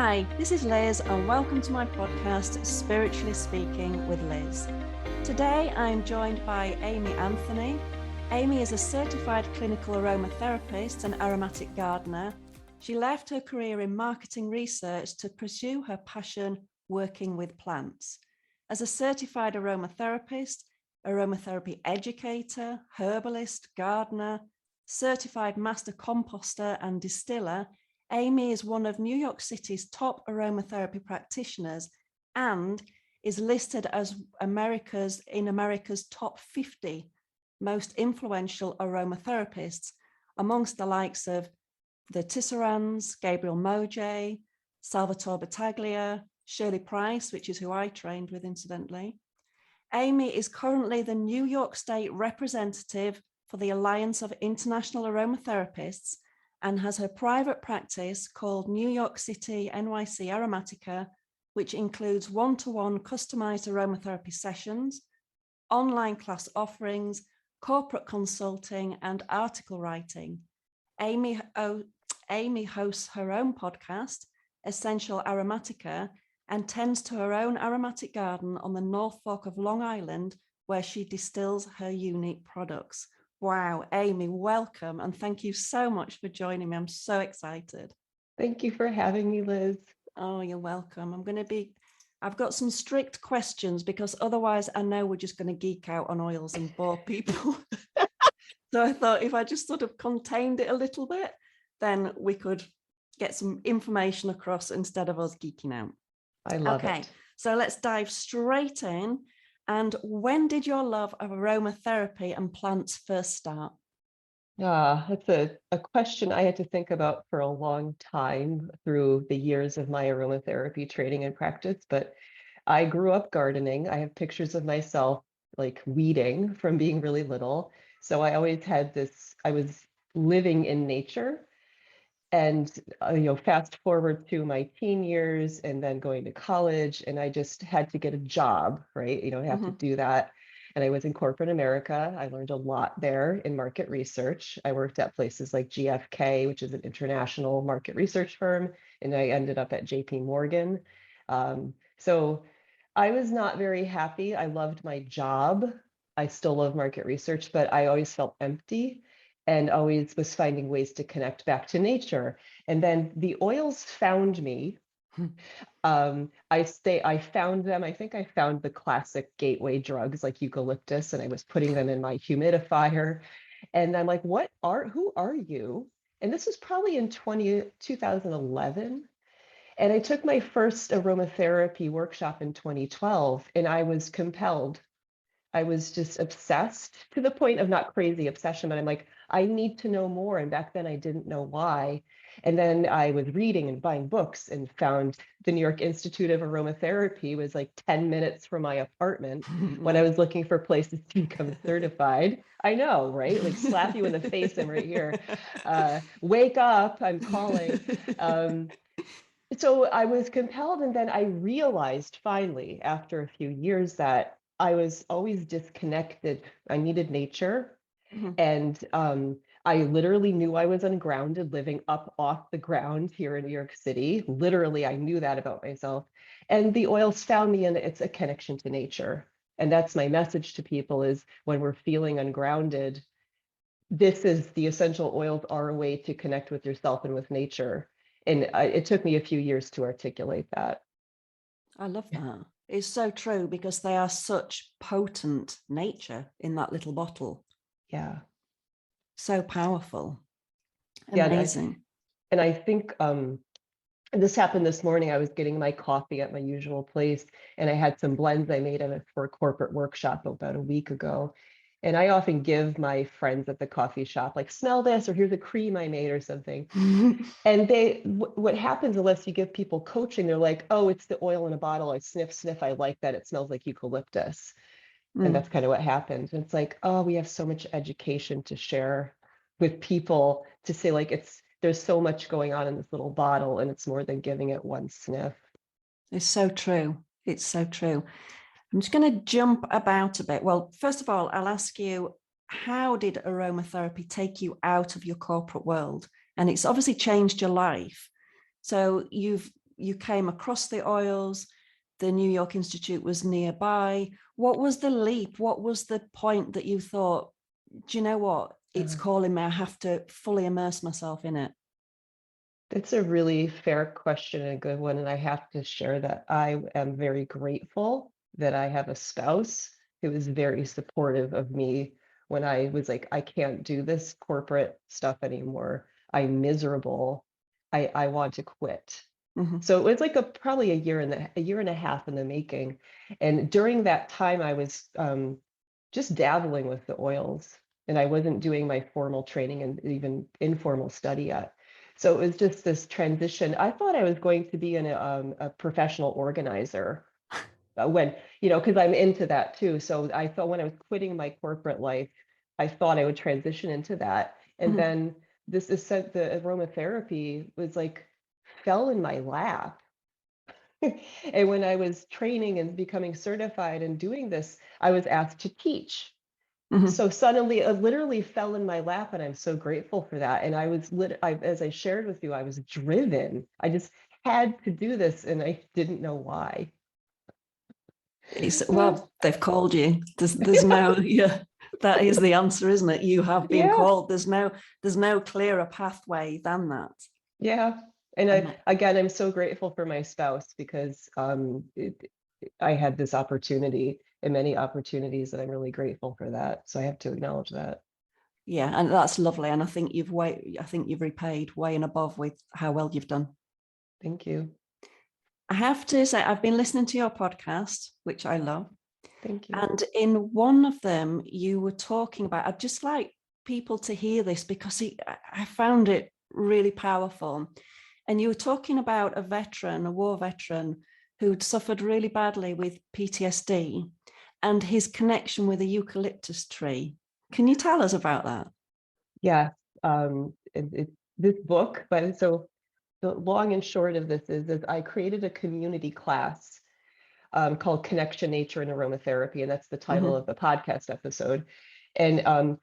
Hi, this is Liz and welcome to my podcast, Spiritually Speaking with Liz. Today I'm joined by Amy Anthony. Amy is a certified clinical aromatherapist and aromatic gardener. She left her career in marketing research to pursue her passion working with plants. As a certified aromatherapist, aromatherapy educator, herbalist, gardener, certified master composter and distiller, Amy is one of New York City's top aromatherapy practitioners and is listed as America's top 50 most influential aromatherapists, amongst the likes of the Tisserands, Gabriel Moje, Salvatore Battaglia, Shirley Price, which is who I trained with, incidentally. Amy is currently the New York State representative for the Alliance of International Aromatherapists and has her private practice called New York City NYC Aromatica, which includes one-to-one customized aromatherapy sessions, online class offerings, corporate consulting, and article writing. Amy hosts her own podcast, Essential Aromatica, and tends to her own aromatic garden on the North Fork of Long Island, where she distills her unique products. Wow, Amy, welcome. And thank you so much for joining me. I'm so excited. Thank you for having me, Liz. Oh, you're welcome. I've got some strict questions because otherwise I know we're just going to geek out on oils and bore people. So I thought if I just sort of contained it a little bit, then we could get some information across instead of us geeking out. I love it. So let's dive straight in. And when did your love of aromatherapy and plants first start? That's a question I had to think about for a long time through the years of my aromatherapy training and practice. But I grew up gardening. I have pictures of myself like weeding from being really little. So I always had this, I was living in nature. And fast forward to my teen years and then going to college, and I just had to get a job, right? I have to do that. And I was in corporate America. I learned a lot there in market research. I worked at places like GFK, which is an international market research firm, and I ended up at JP Morgan. So I was not very happy. I loved my job. I still love market research, but I always felt empty and always was finding ways to connect back to nature. And then the oils found me. I found them. I think I found the classic gateway drugs like eucalyptus, and I was putting them in my humidifier. And I'm like, who are you? And this was probably in 2011. And I took my first aromatherapy workshop in 2012, and I was compelled. I was just obsessed to the point of not crazy obsession, but I'm like, I need to know more. And back then I didn't know why. And then I was reading and buying books and found the New York Institute of Aromatherapy was like 10 minutes from my apartment when I was looking for places to become certified. I know, right? Like slap you in the face. I'm right here. Wake up, I'm calling. So I was compelled, and then I realized finally after a few years that I was always disconnected. I needed nature. And I literally knew I was ungrounded living up off the ground here in New York City. Literally, I knew that about myself. And the oils found me, and it's a connection to nature. And that's my message to people is when we're feeling ungrounded, the essential oils are a way to connect with yourself and with nature. And it took me a few years to articulate that. I love that. It's so true because they are such potent nature in that little bottle. Yeah. So powerful. Amazing. And I think this happened this morning. I was getting my coffee at my usual place, and I had some blends I made for a corporate workshop about a week ago. And I often give my friends at the coffee shop, like, smell this, or here's a cream I made or something. And what happens unless you give people coaching, they're like, oh, it's the oil in a bottle. I sniff. I like that. It smells like eucalyptus. And that's kind of what happened. And it's like, oh, we have so much education to share with people to say, like, there's so much going on in this little bottle, and it's more than giving it one sniff. It's so true. It's so true. I'm just going to jump about a bit. Well, first of all, I'll ask you, how did aromatherapy take you out of your corporate world? And it's obviously changed your life. So you've you came across the oils, the New York Institute was nearby. What was the leap? What was the point that you thought, do you know what? It's calling me. I have to fully immerse myself in it. It's a really fair question and a good one. And I have to share that I am very grateful that I have a spouse who is very supportive of me when I was like, I can't do this corporate stuff anymore. I'm miserable. I want to quit. Mm-hmm. So it was like probably a year and a half in the making. And during that time, I was just dabbling with the oils, and I wasn't doing my formal training and even informal study yet. So it was just this transition. I thought I was going to be a professional organizer when, because I'm into that too. So I thought when I was quitting my corporate life, I thought I would transition into that. And Mm-hmm. then the aromatherapy was like, fell in my lap. And when I was training and becoming certified and doing this, I was asked to teach. Mm-hmm. So suddenly it literally fell in my lap, and I'm so grateful for that. And as I shared with you, I was driven. I just had to do this, and I didn't know why. Well, they've called you. There's no, yeah, that is the answer, isn't it? You have been Yeah, called. There's no clearer pathway than that. yeah. And And again, I'm so grateful for my spouse because I had this opportunity and many opportunities, and I'm really grateful for that. So I have to acknowledge that. yeah, and that's lovely. And I think you've repaid way and above with how well you've done. Thank you. I have to say, I've been listening to your podcast, which I love. Thank you. And in one of them, you were talking about, I'd just like people to hear this because I found it really powerful. And you were talking about a war veteran who'd suffered really badly with PTSD and his connection with a eucalyptus tree. Can you tell us about that? Yeah. This book, but so the long and short of this is I created a community class called Connection, Nature, and Aromatherapy, and that's the title Mm-hmm. of the podcast episode. And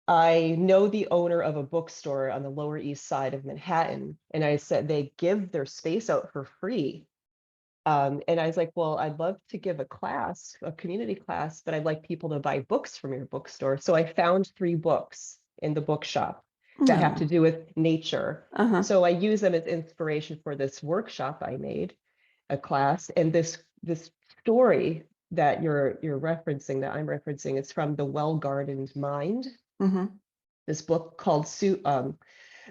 I know the owner of a bookstore on the Lower East Side of Manhattan, and I said they give their space out for free. And I was like, well, I'd love to give a community class, but I'd like people to buy books from your bookstore. So I found 3 books in the bookshop that have to No. do with nature. Uh-huh. So I use them as inspiration for this workshop I made, a class. And this story that you're referencing, that I'm referencing, is from The Well-Gardened Mind, Mm-hmm. this book called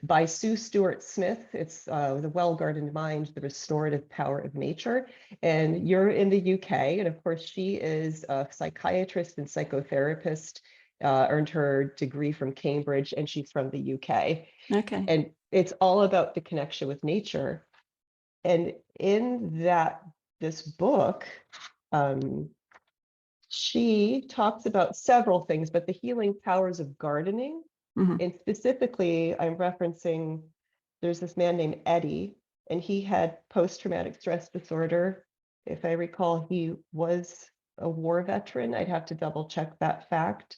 by Sue Stuart Smith. It's The Well-Gardened Mind, The Restorative Power of Nature. And you're in the UK. And of course, she is a psychiatrist and psychotherapist, earned her degree from Cambridge, and she's from the UK. Okay. And it's all about the connection with nature. And in this book, she talks about several things, but the healing powers of gardening. Mm-hmm. And specifically, I'm referencing, there's this man named Eddie, and he had post-traumatic stress disorder. If I recall, he was a war veteran. I'd have to double check that fact.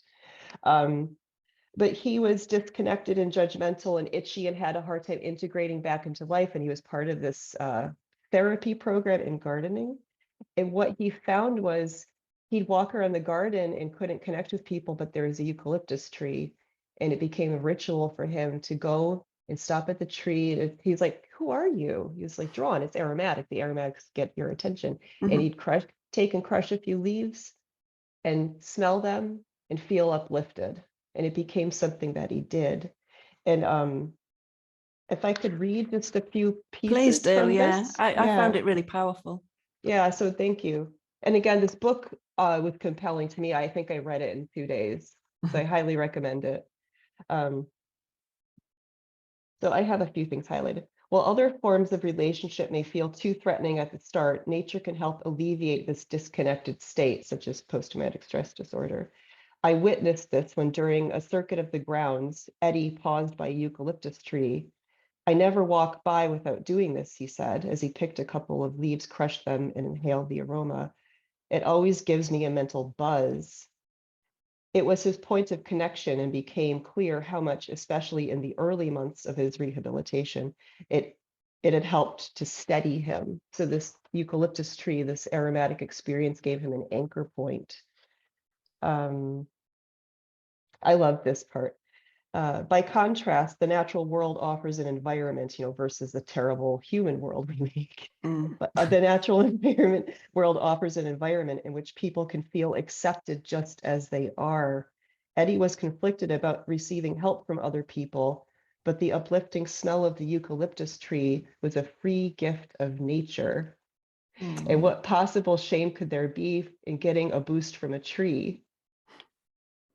But he was disconnected and judgmental and itchy and had a hard time integrating back into life. And he was part of this therapy program in gardening. And what he found was he'd walk around the garden and couldn't connect with people, but there was a eucalyptus tree. And it became a ritual for him to go and stop at the tree. He's like, who are you? He was like, drawn, it's aromatic. The aromatics get your attention. And Mm-hmm. he'd take and crush a few leaves and smell them and feel uplifted. And it became something that he did. And if I could read just a few Please pieces do. from Yeah. this. I Yeah. found it really powerful. Yeah, so thank you. And again, this book was compelling to me. I think I read it in 2 days, so I highly recommend it. Um, so I have a few things highlighted. While other forms of relationship may feel too threatening at the start, nature can help alleviate this disconnected state, such as post-traumatic stress disorder. I witnessed this when during a circuit of the grounds, Eddie paused by a eucalyptus tree. I never walk by without doing this, he said, as he picked a couple of leaves, crushed them, and inhaled the aroma. It always gives me a mental buzz. It was his point of connection and became clear how much, especially in the early months of his rehabilitation, it it had helped to steady him. So this eucalyptus tree, this aromatic experience gave him an anchor point. I love this part. By contrast, the natural world offers an environment, versus the terrible human world we make. But the natural environment world offers an environment in which people can feel accepted just as they are. Eddie was conflicted about receiving help from other people, but the uplifting smell of the eucalyptus tree was a free gift of nature. And what possible shame could there be in getting a boost from a tree?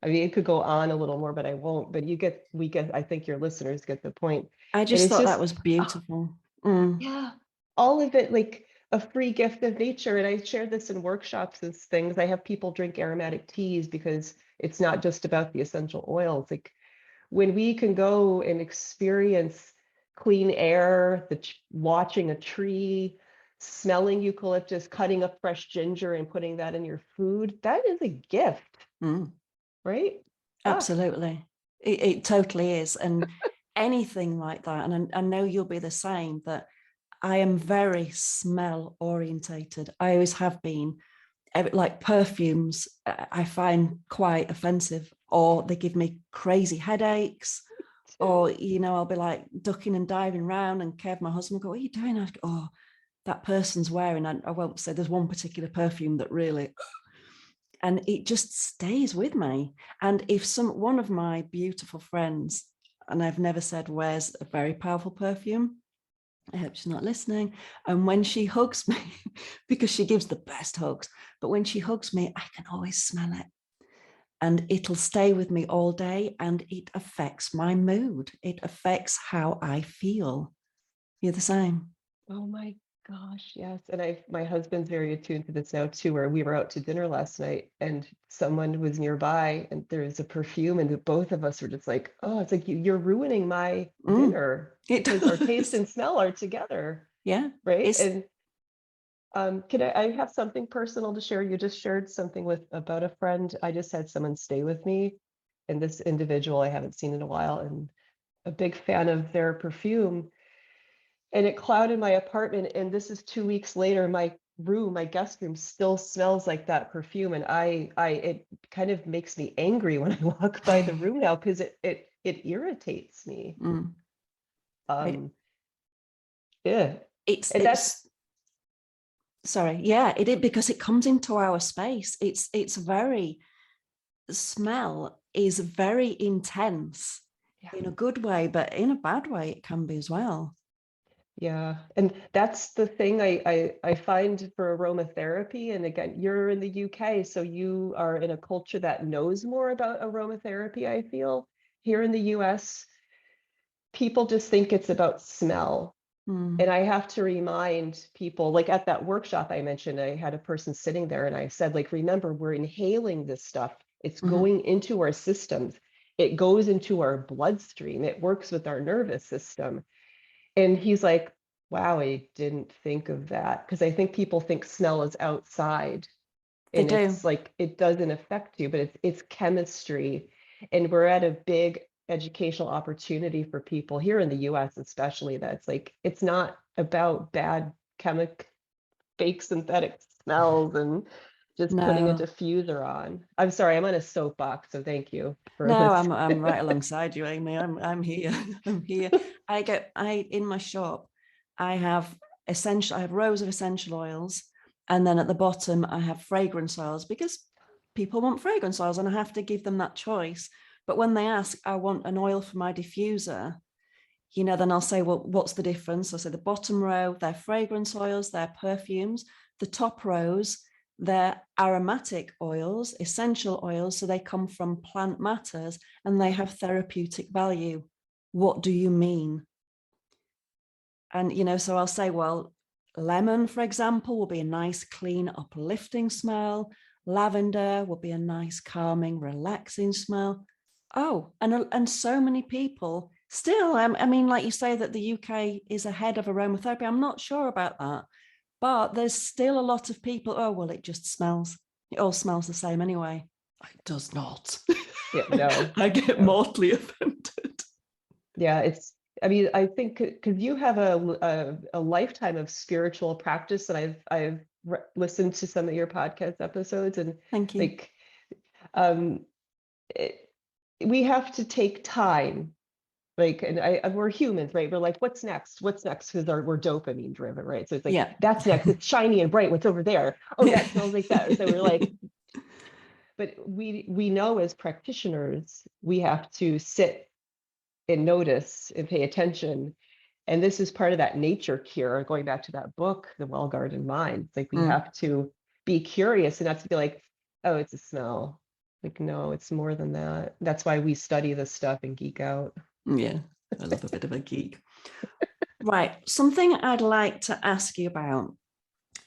I mean, it could go on a little more, but I won't. But I think your listeners get the point. I And just it's thought that just, was beautiful. yeah, all of it like a free gift of nature. And I share this in workshops as things. I have people drink aromatic teas because it's not just about the essential oils. Like when we can go and experience clean air, watching a tree, smelling eucalyptus, cutting up fresh ginger and putting that in your food, that is a gift, right? Absolutely. It totally is. And anything like that, and I know you'll be the same, that I am very smell orientated. I always have been. Like perfumes, I find quite offensive, or they give me crazy headaches, or, I'll be like ducking and diving around, and Kev, my husband, will go, what are you doing? I go, oh, that person's wearing, I won't say, there's one particular perfume that really, and it just stays with me. And if one of my beautiful friends, and I've never said wears a very powerful perfume, I hope she's not listening, and when she hugs me, because she gives the best hugs, but when she hugs me, I can always smell it, and it'll stay with me all day, and it affects my mood. It affects how I feel. You're the same. Oh my gosh, yes. And my husband's very attuned to this now too, where we were out to dinner last night and someone was nearby and there's a perfume and both of us were just like, oh, it's like you're ruining my dinner because our taste and smell are together. Yeah. Right. And I have something personal to share. You just shared something about a friend. I just had someone stay with me, and this individual I haven't seen in a while, and a big fan of their perfume. And it clouded my apartment. And this is 2 weeks later, my guest room still smells like that perfume. And it kind of makes me angry when I walk by the room now because it irritates me. Yeah. Sorry. Yeah, it because it comes into our space. It's very, smell is very intense in a good way, but in a bad way it can be as well. Yeah, and that's the thing I find for aromatherapy. And again, you're in the UK, so you are in a culture that knows more about aromatherapy, I feel. Here in the US, people just think it's about smell. And I have to remind people, like at that workshop I mentioned, I had a person sitting there and I said, like, remember, we're inhaling this stuff. It's going into our systems. It goes into our bloodstream. It works with our nervous system. And he's like, wow, I didn't think of that. Because I think people think smell is outside. And it's like, it doesn't affect you, but it's chemistry. And we're at a big educational opportunity for people here in the US, especially, that's like, it's not about bad fake synthetic smells and just putting a diffuser on. I'm sorry, I'm on a soapbox, so thank you for No, this. I'm right alongside you, Amy. I'm here. I'm here. In my shop, I have rows of essential oils, and then at the bottom I have fragrance oils, because people want fragrance oils and I have to give them that choice. But when they ask, I want an oil for my diffuser, then I'll say, well, what's the difference? I'll say the bottom row, they're fragrance oils, they're perfumes. The top rows, they're aromatic oils, essential oils. So they come from plant matters and they have therapeutic value. What do you mean? And, so I'll say, well, lemon, for example, will be a nice, clean, uplifting smell. Lavender will be a nice, calming, relaxing smell. Oh, and so many people still, I mean, like you say that the UK is ahead of aromatherapy. I'm not sure about that, but there's still a lot of people, oh, well, it just smells. It all smells the same anyway. It does not. Yeah, no. I get mortally offended. Yeah, I mean, I think because you have a lifetime of spiritual practice, and I've listened to some of your podcast episodes, and Thank you. like um, it, we have to take time. Like, and we're humans, right? We're like, what's next? What's next? Because we're dopamine driven, right? So it's like, Yeah. that's next. It's shiny and bright. What's over there? Oh, that smells like that. So we're like, but we know as practitioners, we have to sit and notice and pay attention. And this is part of that nature cure, going back to that book, The Well-Guarded Mind. It's like we Mm, have to be curious and not to be like, oh, it's a smell. Like, no, it's more than that. That's why we study this stuff and geek out. yeah, I love a bit of a geek. Right, something I'd like to ask you about,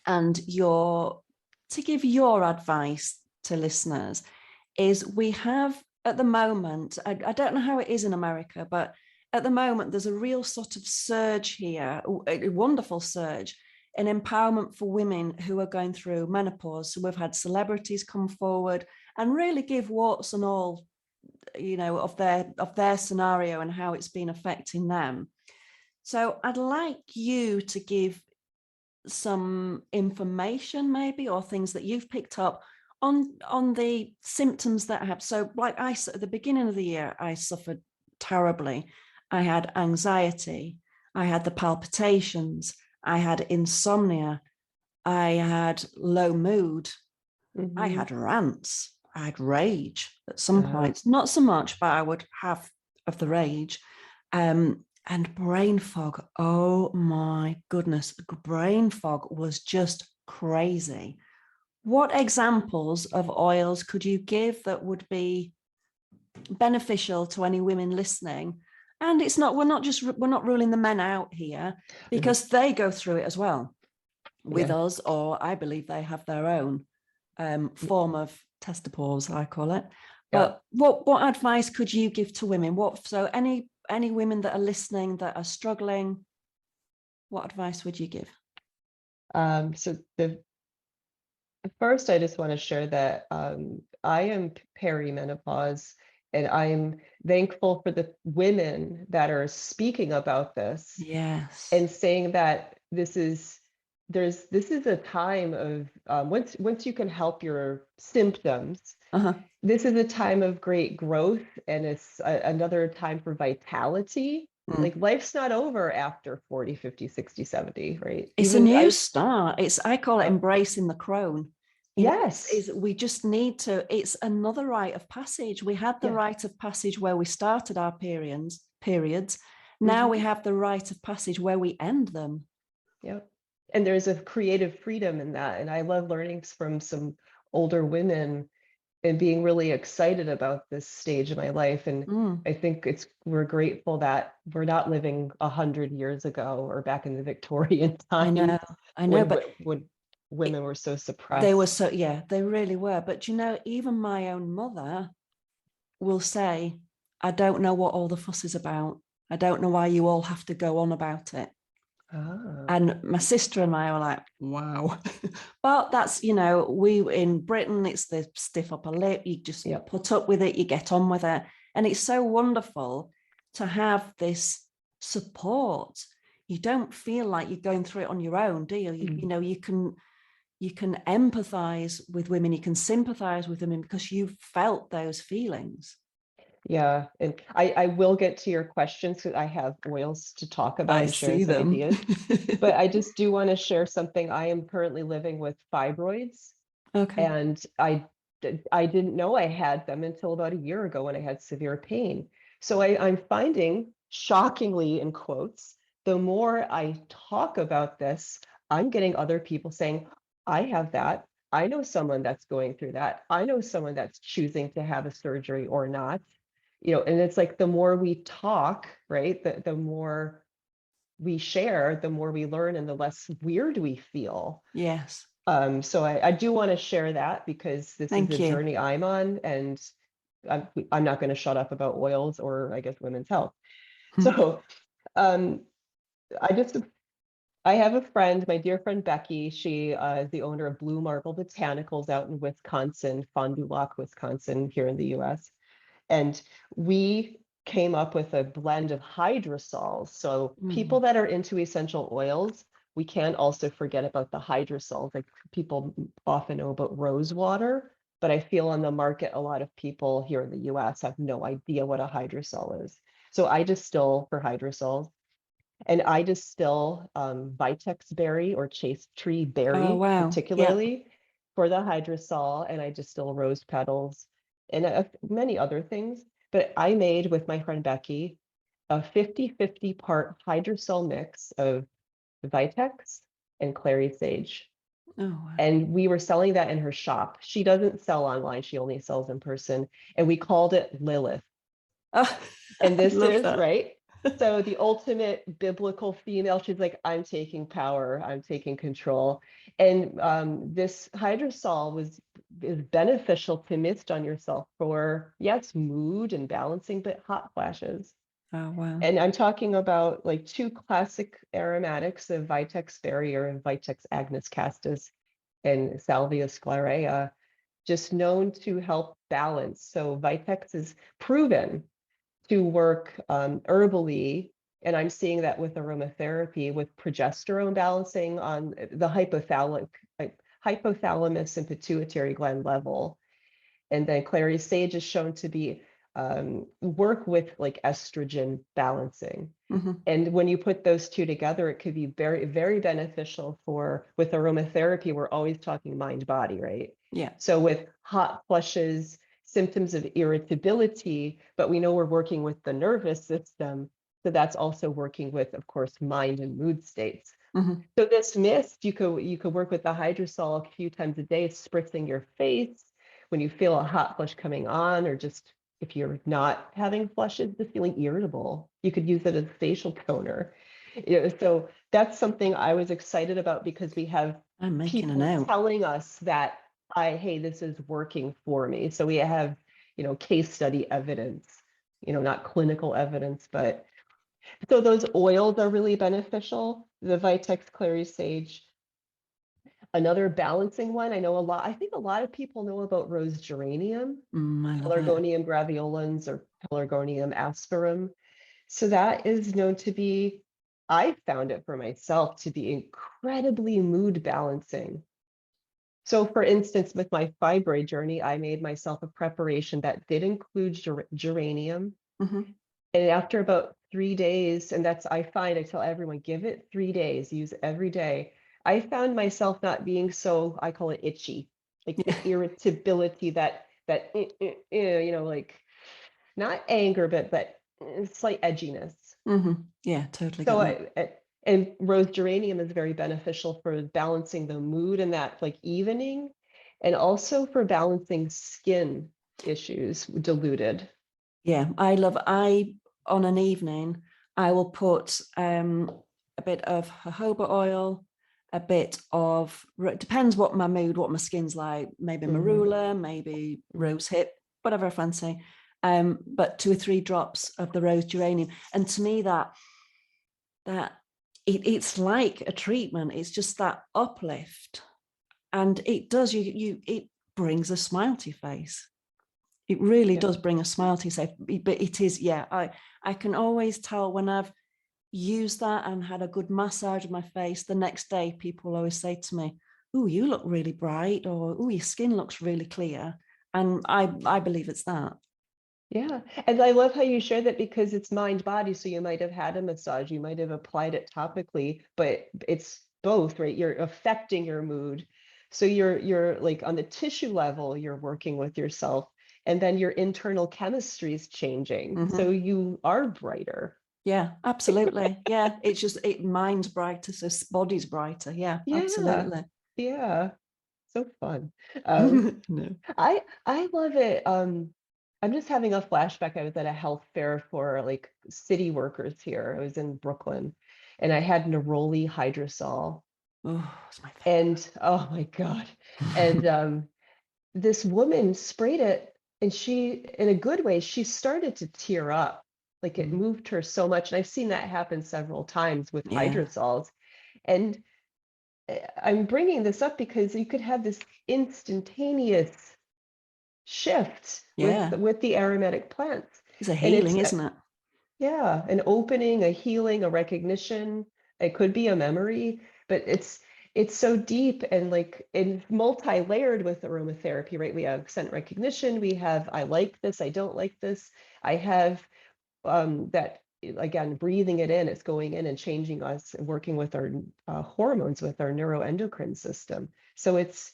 and to give your advice to listeners, is we have at the moment, I don't know how it is in America, but at the moment there's a real sort of surge here, a wonderful surge in empowerment for women who are going through menopause. So we've had celebrities come forward and really give warts and all, of their scenario and how it's been affecting them. So I'd like you to give some information maybe, or things that you've picked up on the symptoms that I have. So like at the beginning of the year, I suffered terribly. I had anxiety, I had the palpitations, I had insomnia, I had low mood, I Mm-hmm. had rants, I had rage at some points, not so much, but I would have of the rage. And brain fog. Oh my goodness, brain fog was just crazy. What examples of oils could you give that would be beneficial to any women listening? And we're not ruling the men out here, because they go through it as well with Yeah. us, or I believe they have their own form of testopause, I call it. Yeah. But what advice could you give to women? So any women that are listening that are struggling, what advice would you give? So first, I just want to share that I am perimenopause, and I'm thankful for the women that are speaking about this Yes. and saying that this is a time of once you can help your symptoms, Uh-huh. this is a time of great growth, and it's another time for vitality. Like, Mm. life's not over after 40, 50, 60, 70, right? It's a Even new start. I call it uh, embracing the crone. yes, We just need to, it's another rite of passage. We had the yeah. rite of passage where we started our periods. Now we Mhm. have the rite of passage where we end them. Yeah. And there's a creative freedom in that. And I love learning from some older women and being really excited about this stage of my life. And Mm. I think we're grateful that we're not living 100 years ago or back in the Victorian I know, times I know, when but women it, were so they were suppressed. so, yeah, they really were. But even my own mother will say, I don't know what all the fuss is about. I don't know why you all have to go on about it. Ah, And my sister and I were like, wow. But that's, we in Britain, it's the stiff upper lip. You just yep. put up with it, you get on with it. And it's so wonderful to have this support. You don't feel like you're going through it on your own, do you? You can empathize with women, you can sympathize with women because you've felt those feelings. Yeah, and I will get to your questions because I have oils to talk about I and share see some them. ideas. But I just do want to share something. I am currently living with fibroids, Okay. and I didn't know I had them until about a year ago when I had severe pain. So I'm finding, shockingly in quotes, the more I talk about this, I'm getting other people saying, I have that. I know someone that's going through that. I know someone that's choosing to have a surgery or not. And it's like the more we talk, right, the more we share, the more we learn and the less weird we feel. Yes. So I do want to share that because this is a Thank you. journey I'm on, and I'm not going to shut up about oils or, I guess, women's health. So um, I just I have a friend, my dear friend Becky. She is the owner of Blue Marble Botanicals out in Wisconsin, Fond du Lac, Wisconsin, here in the U.S. And we came up with a blend of hydrosols. So people Mm. that are into essential oils, we can't also forget about the hydrosols. Like people often know about rose water, but I feel on the market, a lot of people here in the US have no idea what a hydrosol is. So I distill for hydrosols, and I distill vitex berry or chaste tree Oh, berry, wow. Yeah. particularly for the hydrosol, and I distill rose petals and many other things. But I made with my friend Becky a 50-50 part hydrosol mix of vitex and clary sage. Oh, wow. And we were selling that in her shop. She doesn't sell online, she only sells in person. And we called it Lilith. Oh, And I this love is that. right. So the ultimate biblical female, she's like, I'm taking power, I'm taking control. And this hydrosol is beneficial to mist on yourself for, yes, mood and balancing, but hot flashes. Oh, wow. And I'm talking about like two classic aromatics of Vitex berry or Vitex agnus castus and Salvia sclarea, just known to help balance. So Vitex is proven to work herbally. And I'm seeing that with aromatherapy, with progesterone balancing on the hypothalamus and pituitary gland level. And then clary sage is shown to be work with like estrogen balancing. Mm-hmm. And when you put those two together, it could be very, very beneficial for, with aromatherapy, we're always talking mind body, right? Yeah. So with hot flushes, symptoms of irritability, but we know we're working with the nervous system. So that's also working with, of course, mind and mood states. Mm-hmm. So this mist, you could work with the hydrosol a few times a day, spritzing your face when you feel a hot flush coming on, or just if you're not having flushes, just feeling irritable. You could use it as facial toner. So that's something I was excited about because we have I'm making a people note. telling us that hey, this is working for me. So we have, case study evidence, not clinical evidence, but so those oils are really beneficial. The Vitex clary sage. Another balancing one, I think a lot of people know about rose geranium, I love it. Pelargonium graveolens or Pelargonium asperum. So that is known to be, I found it for myself to be incredibly mood balancing. So for instance, with my fibroid journey, I made myself a preparation that did include geranium. Mm-hmm. And after about 3 days, and I tell everyone, give it 3 days, use it every day. I found myself not being so, I call it itchy, like Yeah. the irritability like not anger, but slight edginess. Mm-hmm. Yeah, totally get So that. and rose geranium is very beneficial for balancing the mood and that like evening, and also for balancing skin issues diluted. Yeah, on an evening, I will put a bit of jojoba oil, a bit of, depends what my mood, what my skin's like, maybe Mhm, marula, maybe mhm. rose hip, whatever I fancy. But 2 or 3 drops of the rose geranium. And to me, that it's like a treatment. It's just that uplift. And it does, it brings a smile to your face. It really Yeah. does bring a smile to yourself, but it is, yeah, I can always tell when I've used that and had a good massage of my face. The next day people always say to me, oh, you look really bright, or oh, your skin looks really clear. And I believe it's that. Yeah. And I love how you share that because it's mind body. So you might have had a massage, you might have applied it topically, but it's both, right? You're affecting your mood. So you're like on the tissue level, you're working with yourself, and then your internal chemistry is changing. So Mm-hmm. you are brighter. Yeah, absolutely. Yeah, it's just mind's brighter, so body's brighter. Yeah, Yeah. absolutely. Yeah. So fun. Um, No. I love it. I'm just having a flashback. I was at a health fair for like city workers here. I was in Brooklyn, and I had neroli hydrosol, Oh, it's my and oh my God. And favorite. this woman sprayed it, and she, in a good way, she started to tear up. Like it moved her so much. And I've seen that happen several times with Yeah, hydrosols. And I'm bringing this up because you could have this instantaneous shift with yeah. the aromatic plants. It's a And it's, healing, isn't it? yeah, an opening, a healing, a recognition. It could be a memory, but it's so deep and like in multi-layered with aromatherapy, right? We have scent recognition, we have I like this, I don't like this. I have that again, breathing it in, it's going in and changing us, working with our hormones, with our neuroendocrine system. So it's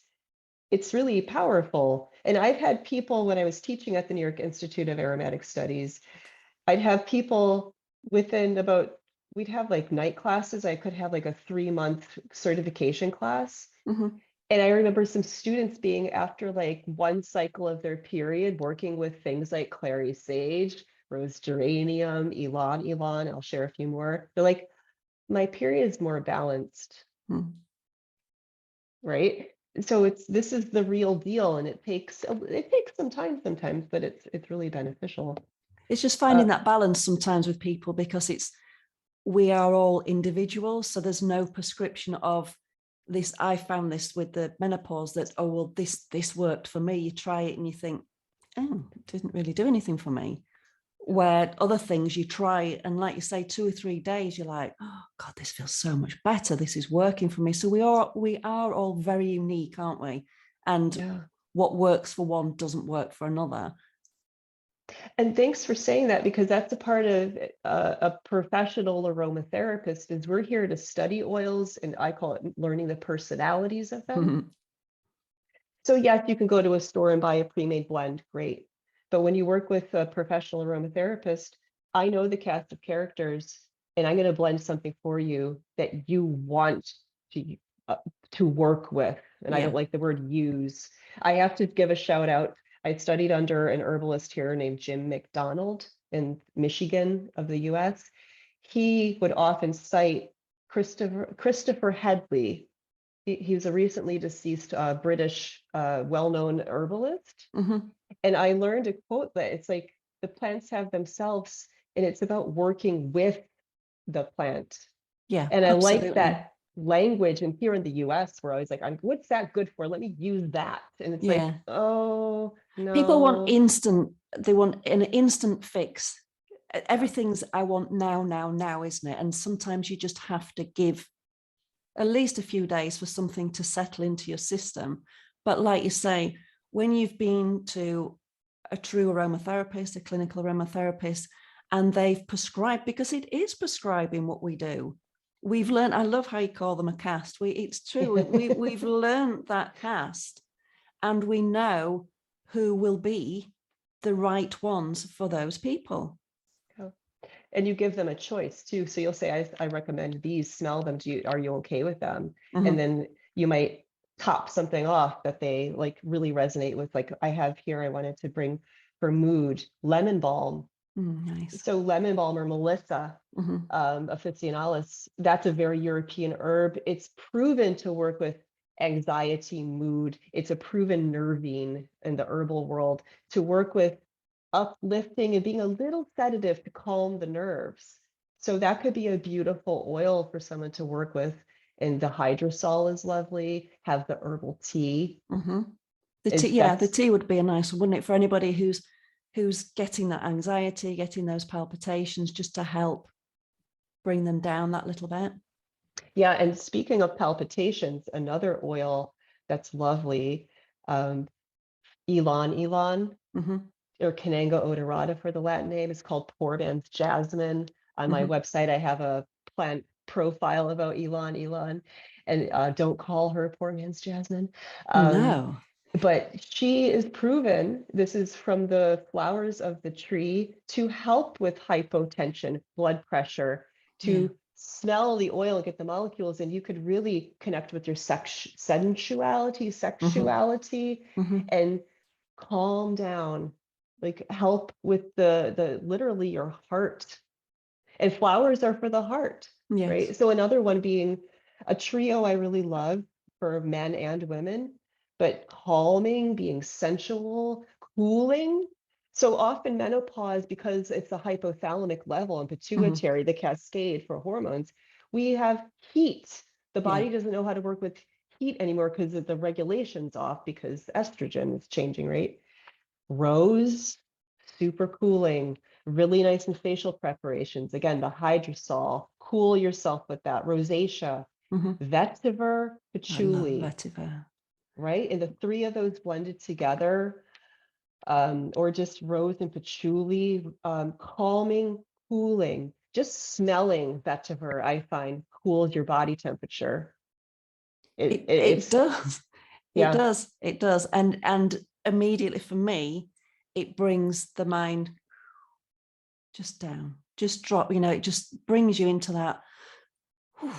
really powerful. And I've had people when I was teaching at the New York Institute of Aromatic Studies, I'd have people within about, we'd have like night classes. I could have like a 3-month certification class. Mm-hmm. And I remember some students being after like one cycle of their period, working with things like clary sage, rose geranium, ylang ylang. I'll share a few more. They're like, my period's more balanced, Mm. right? So this is the real deal, and it takes some time sometimes, but it's really beneficial. It's just Uh, finding that balance sometimes with people, because we are all individuals. So there's no prescription of this. I found this with the menopause that, oh, well, this worked for me. You try it and you think, oh, it didn't really do anything for me. Where other things you try, and like you say, 2 or 3 days, you're like, oh God, this feels so much better. This is working for me. So we are all very unique, aren't we? And yeah. what works for one doesn't work for another. And thanks for saying that, because that's a part of a professional aromatherapist is we're here to study oils, and I call it learning the personalities of them. So yes, you can go to a store and buy a pre-made blend, great. But when you work with a professional aromatherapist, I know the cast of characters, and I'm going to blend something for you that you want to uh, to work with. And I Yeah. don't like the word use. I have to give a shout out. I studied under an herbalist here named Jim McDonald in Michigan of the US. He would often cite Christopher Headley. He was a recently deceased British well-known herbalist. Mm-hmm. And I learned a quote that it's like the plants have themselves, and it's about working with the plant. Yeah, And I like absolutely. that language. And here in the US, we're always like, what's that good for? Let me use that. And it's like, Yeah. oh, People want no. instant, they want an instant fix. Yeah. Everything's I want now, now, now, isn't it? And sometimes you just have to give at least a few days for something to settle into your system. But like you say, when you've been to a true aromatherapist, a clinical aromatherapist, and they've prescribed, because it is prescribing what we do. We've learned, I love how you call them a cast. It's true. We've learned that cast, and we know who will be the right ones for those people. And you give them a choice too. So you'll say, I recommend these, smell them. Are you okay with them? And Mm-hmm. then you might top something off that they like really resonate with. Like I have here, I wanted to bring for mood, lemon balm. Nice. So lemon balm or Melissa Mm-hmm. officinalis, that's a very European herb. It's proven to work with anxiety, mood. It's a proven nervine in the herbal world to work with uplifting and being a little sedative to calm the nerves. So that could be a beautiful oil for someone to work with. And the hydrosol is lovely. Have the herbal tea. Mm-hmm. The tea, Is yeah, the that's tea would be a nice one, wouldn't it, for anybody who's getting that anxiety, getting those palpitations, just to help bring them down that little bit. Yeah, and speaking of palpitations, another oil that's lovely, um, ylang ylang, Mm-hmm. or Cananga odorata for the Latin name, is called poor man's jasmine. On my Mm-hmm. website, I have a plant profile about ylang ylang, and don't call her poor man's jasmine. Um, No. but she is proven, this is from the flowers of the tree, to help with hypotension, blood pressure, Yeah. to smell the oil and get the molecules, and you could really connect with your sensuality, Mm-hmm. sexuality, Mm-hmm. and calm down, like help with the literally your heart. And flowers are for the heart, Yes. right? So another one being a trio I really love for men and women, but calming, being sensual, cooling. So often menopause, because it's a hypothalamic level and Mm-hmm. pituitary, the cascade for hormones, we have heat. The Yeah. body doesn't know how to work with heat anymore because the regulation's off because estrogen is changing, right? Rose, super cooling. really nice and facial preparations. Again, the hydrosol, cool yourself with that. Rosacea, vetiver, I love patchouli, vetiver. right? And the three of those blended together, or just rose and patchouli, calming, cooling. Just smelling vetiver, I find, cools your body temperature. It It's, does. It yeah, does. It does. And immediately for me, it brings the mind just down, just drop, it just brings you into that. Yeah.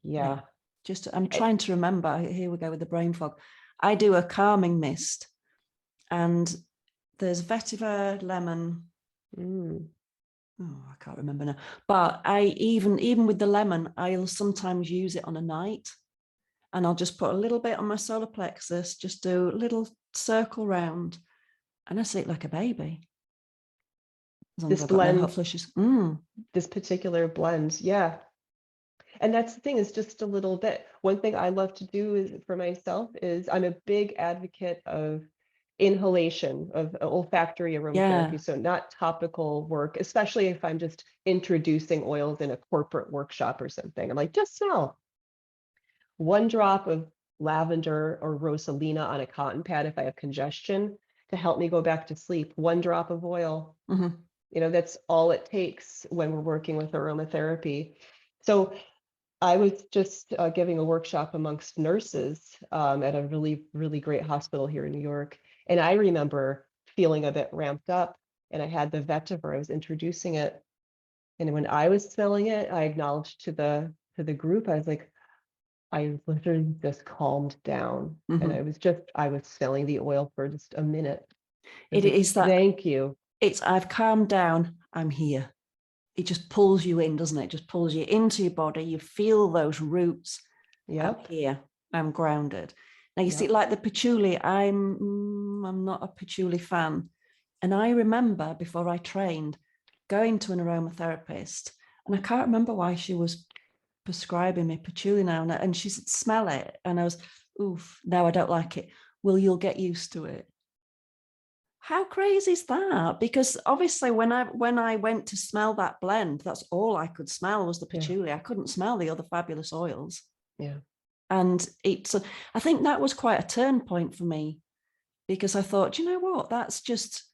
yeah. Just, I'm trying to remember. Here we go with the brain fog. I do a calming mist, and there's vetiver, lemon. Oh, I can't remember now. But I even with the lemon, I'll sometimes use it on a night, and I'll just put a little bit on my solar plexus, just do a little circle round, and I sleep like a baby. As long as This I've got no blend, hot flushes. this particular blend, yeah. And that's the thing, is just a little bit. One thing I love to do is for myself is I'm a big advocate of inhalation of olfactory Yeah. aromatherapy. So not topical work, especially if I'm just introducing oils in a corporate workshop or something. I'm like, just smell 1 drop of lavender or rosalina on a cotton pad if I have congestion to help me go back to sleep. 1 drop of oil. That's all it takes when we're working with aromatherapy. So I was just giving a workshop amongst nurses at a really, really great hospital here in New York. And I remember feeling a bit ramped up, and I had the vetiver, I was introducing it. And when I was smelling it, I acknowledged to the group, I was like, I literally just calmed down. And I was smelling the oil for just a minute. I was It like, is that. thank you. I've calmed down. I'm here. It just pulls you in, doesn't it? It just pulls you into your body. You feel those roots. I'm Yep. here. I'm grounded. Now you see, Yep. like the patchouli, I'm not a patchouli fan. And I remember before I trained going to an aromatherapist, and I can't remember why she was prescribing me patchouli now. And she said, smell it. And I was, oof, no, I don't like it. Well, you'll get used to it. How crazy is that? Because obviously when I went to smell that blend, that's all I could smell was the Yeah. patchouli. I couldn't smell the other fabulous oils. Yeah. And I think that was quite a turn point for me, because I thought, you know what, that's just,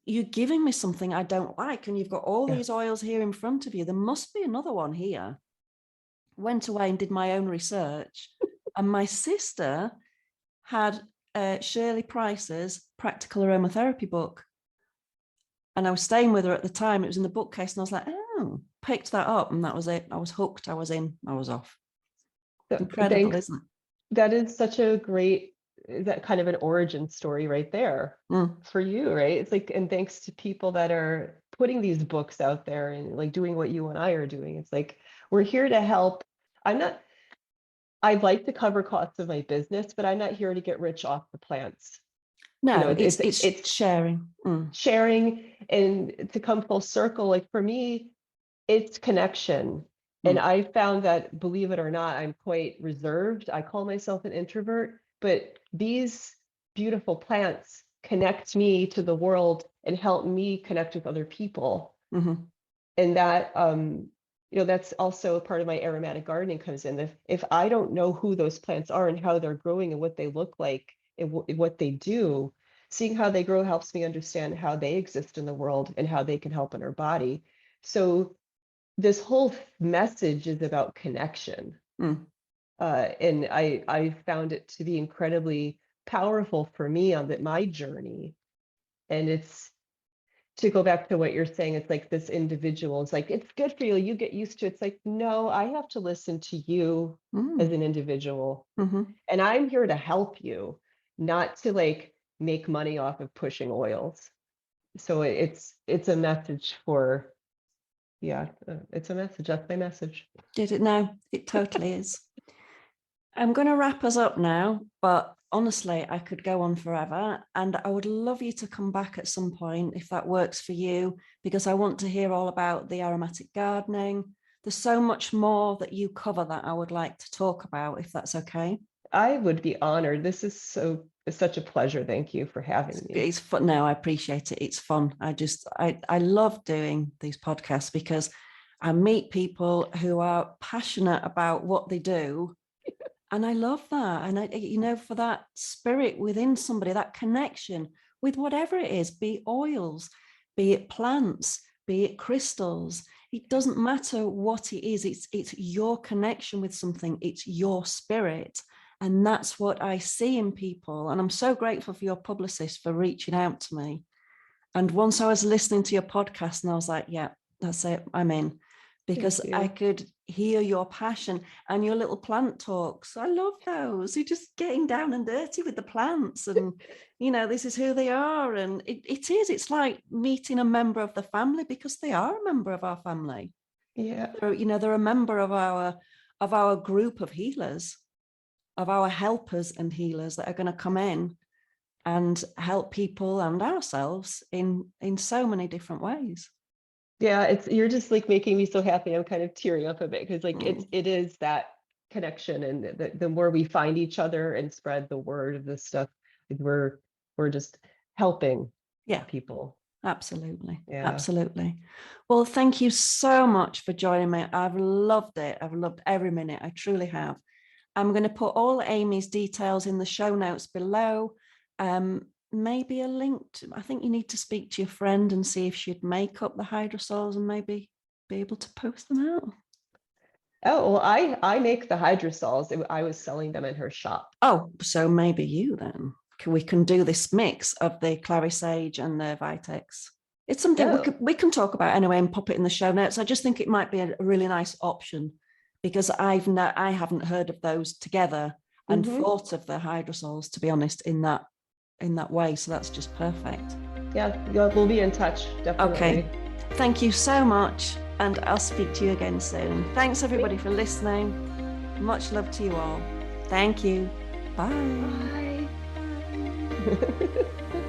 you're giving me something I don't like, and you've got all Yeah. these oils here in front of you. There must be another one here. Went away and did my own research, and my sister had Shirley Price's Practical Aromatherapy book. And I was staying with her at the time. It was in the bookcase, and I was like, oh, picked that up, and that was it. I was hooked. I was in. I was off. So Incredible, thanks. isn't That is such a great, that kind of an origin story right there it? for you, right? It's like, and thanks to people that are putting these books out there and like doing what you and I are doing. It's like, we're here to help. I'm not, I'd like to cover costs of my business, but I'm not here to get rich off the plants. No, It's it's sharing. sharing, and to come full circle, like for me, it's connection. And I found that, believe it or not, I'm quite reserved. I call myself an introvert, but these beautiful plants connect me to the world and help me connect with other people. And that, that's also a part of my aromatic gardening comes in. If I don't know who those plants are and how they're growing and what they look like and what they do, seeing how they grow helps me understand how they exist in the world and how they can help in our body. So this whole message is about connection. And I found it to be incredibly powerful for me on my journey. And it's, to go back to what you're saying, it's like this individual, it's like, it's good for you, you get used to it. It's like, no, I have to listen to you as an individual. And I'm here to help you, not to like make money off of pushing oils. So it's a message for, yeah, it's a message. That's my message. Did it now? It totally is. I'm going to wrap us up now, but honestly, I could go on forever, and I would love you to come back at some point if that works for you, because I want to hear all about the aromatic gardening. There's so much more that you cover that I would like to talk about, if that's okay. I would be honored. This is such a pleasure. Thank you for having me. It's fun. No, I appreciate it. It's fun. I love doing these podcasts because I meet people who are passionate about what they do. And I love that. And for that spirit within somebody, that connection with whatever it is, be it oils, be it plants, be it crystals, it doesn't matter what it is. It's your connection with something. It's your spirit. And that's what I see in people. And I'm so grateful for your publicist for reaching out to me. And once I was listening to your podcast and I was like, yeah, that's it, I'm in. Because I could hear your passion and your little plant talks. I love those. You're just getting down and dirty with the plants. And, this is who they are. And it's like meeting a member of the family because they are a member of our family. Yeah. They're a member of our group of healers, of our helpers and healers that are going to come in and help people and ourselves in so many different ways. Yeah, you're just like making me so happy. I'm kind of tearing up a bit because like it is that connection, and the more we find each other and spread the word of this stuff, like we're just helping people. Absolutely. Yeah. Absolutely. Well, thank you so much for joining me. I've loved it. I've loved every minute. I truly have. I'm going to put all Amy's details in the show notes below. Maybe a link to, I think you need to speak to your friend and see if she'd make up the hydrosols and maybe be able to post them out. Oh, well, I make the hydrosols. I was selling them in her shop. Oh, so maybe you then. We can do this mix of the clary sage and the vitex. It's something we can talk about anyway and pop it in the show notes. I just think it might be a really nice option because I haven't heard of those together and thought of the hydrosols, to be honest, in that way. So that's just perfect. Yeah, we'll be in touch, definitely. Okay. Thank you so much. And I'll speak to you again soon. Thanks everybody for listening. Much love to you all. Thank you. Bye. Bye.